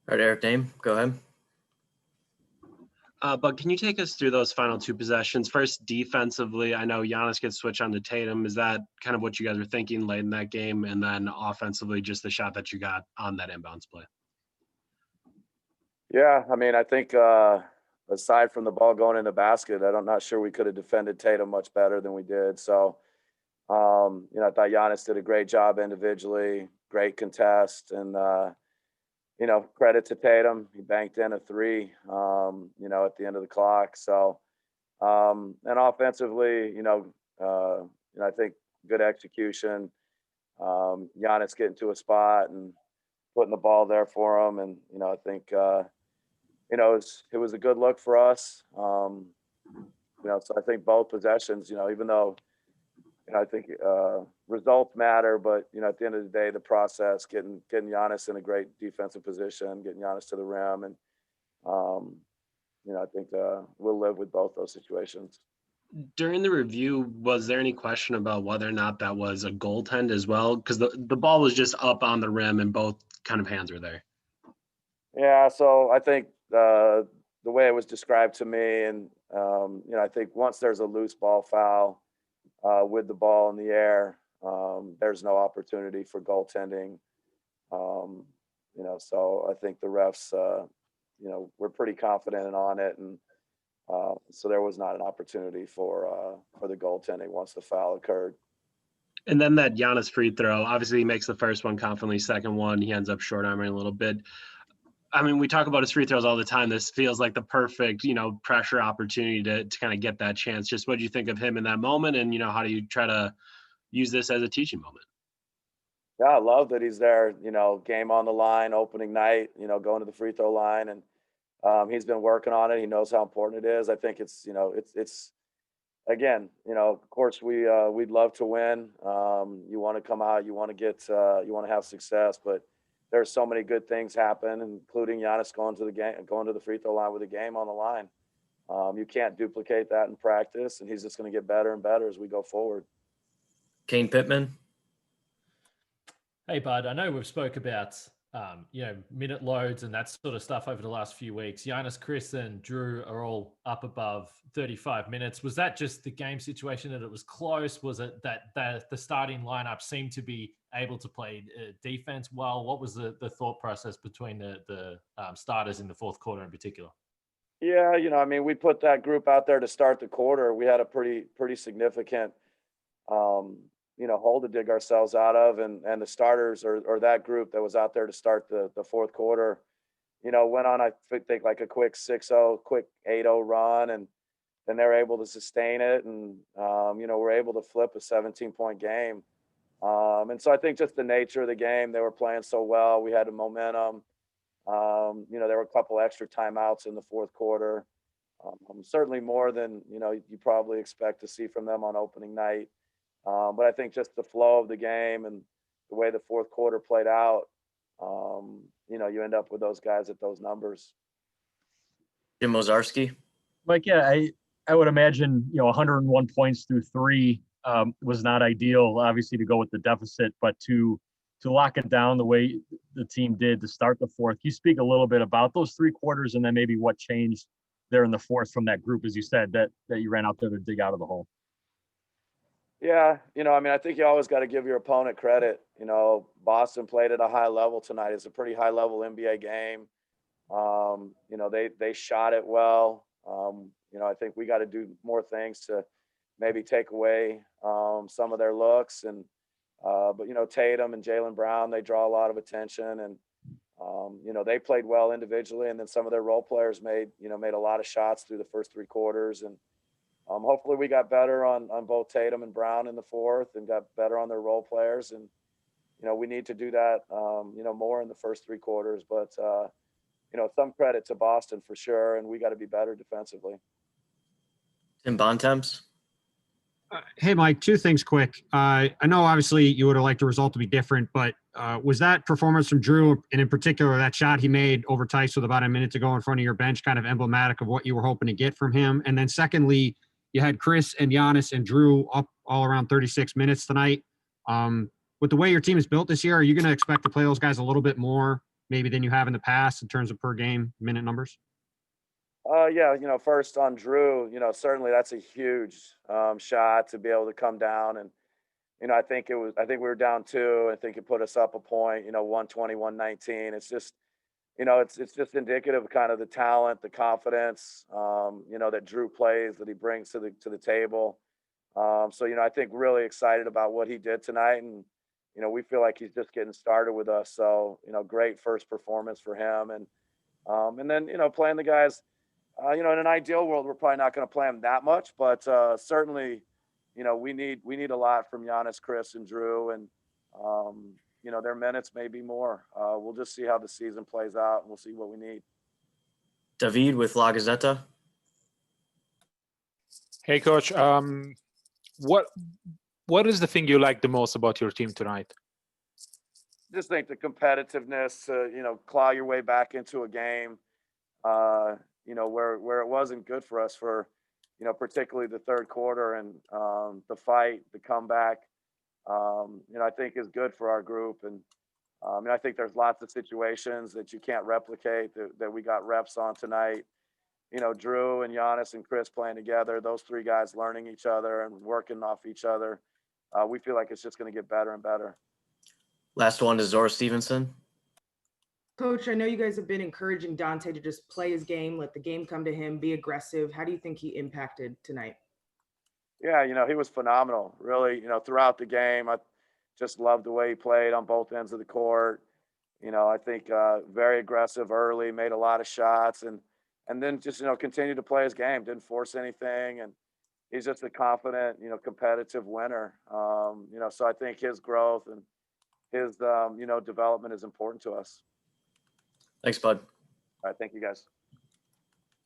All right, Eric Dame, go ahead. But can you take us through those final two possessions? First, defensively, I know Giannis gets switched on to Tatum. Is that kind of what you guys were thinking late in that game? And then offensively, just the shot that you got on that inbounds play? Yeah, I mean, I think aside from the ball going in the basket, I'm not sure we could have defended Tatum much better than we did. So, I thought Giannis did a great job individually, great contest, and credit to Tatum. He banked in a three, at the end of the clock. So, and offensively, I think good execution. Giannis getting to a spot and putting the ball there for him. And, I think, it was a good look for us. So I think both possessions, even though, I think results matter, but at the end of the day, the process, getting Giannis in a great defensive position, getting Giannis to the rim, and I think we'll live with both those situations. During the review, was there any question about whether or not that was a goaltend as well? Because the ball was just up on the rim and both kind of hands were there. Yeah, so I think the way it was described to me, and I think once there's a loose ball foul with the ball in the air, there's no opportunity for goaltending. So I think the refs, were pretty confident on it, and so there was not an opportunity for the goaltending once the foul occurred. And then that Giannis free throw, obviously he makes the first one confidently, second one, he ends up short arming a little bit. I mean, we talk about his free throws all the time. This feels like the perfect, pressure opportunity to kind of get that chance. Just what do you think of him in that moment? And, how do you try to use this as a teaching moment? Yeah, I love that he's there, game on the line, opening night, going to the free throw line. And he's been working on it. He knows how important it is. I think it's, it's again, of course we'd love to win. You want to come out, you want to have success, but there's so many good things happen, including Giannis going to the free throw line with a game on the line. You can't duplicate that in practice, and he's just going to get better and better as we go forward. Kane Pittman. Hey, Bud, I know we've spoke about, minute loads and that sort of stuff over the last few weeks. Giannis, Chris, and Drew are all up above 35 minutes. Was that just the game situation that it was close? Was it that the starting lineup seemed to be able to play defense well? What was the thought process between the starters in the fourth quarter in particular? Yeah, we put that group out there to start the quarter. We had a pretty significant hole to dig ourselves out of, and the starters or that group that was out there to start the fourth quarter, went on, I think, like a quick 6-0, quick 8-0 run, and then they were able to sustain it, and we're able to flip a 17-point game. And so I think just the nature of the game, they were playing so well. We had a momentum. There were a couple extra timeouts in the fourth quarter, certainly more than you probably expect to see from them on opening night. But I think just the flow of the game and the way the fourth quarter played out, you end up with those guys at those numbers. Jim Ozarski. Mike, yeah, I would imagine 101 points through three was not ideal, obviously, to go with the deficit, but to lock it down the way the team did to start the fourth. Can you speak a little bit about those three quarters and then maybe what changed there in the fourth from that group, as you said, that you ran out there to dig out of the hole? Yeah, I think you always got to give your opponent credit. Boston played at a high level tonight. It's a pretty high level NBA game. They shot it well. I think we got to do more things to maybe take away some of their looks. But Tatum and Jaylen Brown, they draw a lot of attention, and they played well individually, and then some of their role players made a lot of shots through the first three quarters, and hopefully we got better on both Tatum and Brown in the fourth, and got better on their role players, and we need to do that more in the first three quarters, but some credit to Boston for sure, and we got to be better defensively. Tim Bontemps. Hey, Mike, two things quick. I know obviously you would have liked the result to be different, but was that performance from Drew, and in particular that shot he made over Tice with about a minute to go in front of your bench, kind of emblematic of what you were hoping to get from him? And then secondly, you had Chris and Giannis and Drew up all around 36 minutes tonight. With the way your team is built this year, are you going to expect to play those guys a little bit more maybe than you have in the past in terms of per game minute numbers? Yeah, first on Drew, certainly that's a huge shot to be able to come down. And, I think we were down 2. I think it put us up a point, 120, 119. It's just, it's just indicative of kind of the talent, the confidence, that Drew plays, that he brings to the table. So, I think really excited about what he did tonight. And, we feel like he's just getting started with us. So, great first performance for him. And then, playing the guys, in an ideal world, we're probably not going to play them that much, but certainly, we need a lot from Giannis, Chris, and Drew, and their minutes may be more. We'll just see how the season plays out, and we'll see what we need. David with La Gazzetta. Hey, Coach. What is the thing you like the most about your team tonight? Just think the competitiveness, claw your way back into a game. Where it wasn't good for us for, particularly the third quarter, and the fight, the comeback, I think is good for our group. And I think there's lots of situations that you can't replicate that we got reps on tonight. Drew and Giannis and Chris playing together, those 3 guys learning each other and working off each other. We feel like it's just going to get better and better. Last one is Zora Stevenson. Coach, I know you guys have been encouraging Dante to just play his game, let the game come to him, be aggressive. How do you think he impacted tonight? Yeah, he was phenomenal. Really, throughout the game, I just loved the way he played on both ends of the court. I think very aggressive early, made a lot of shots, and then just, continued to play his game, didn't force anything. And he's just a confident, competitive winner. So I think his growth and his, development is important to us. Thanks, bud. All right. Thank you, guys.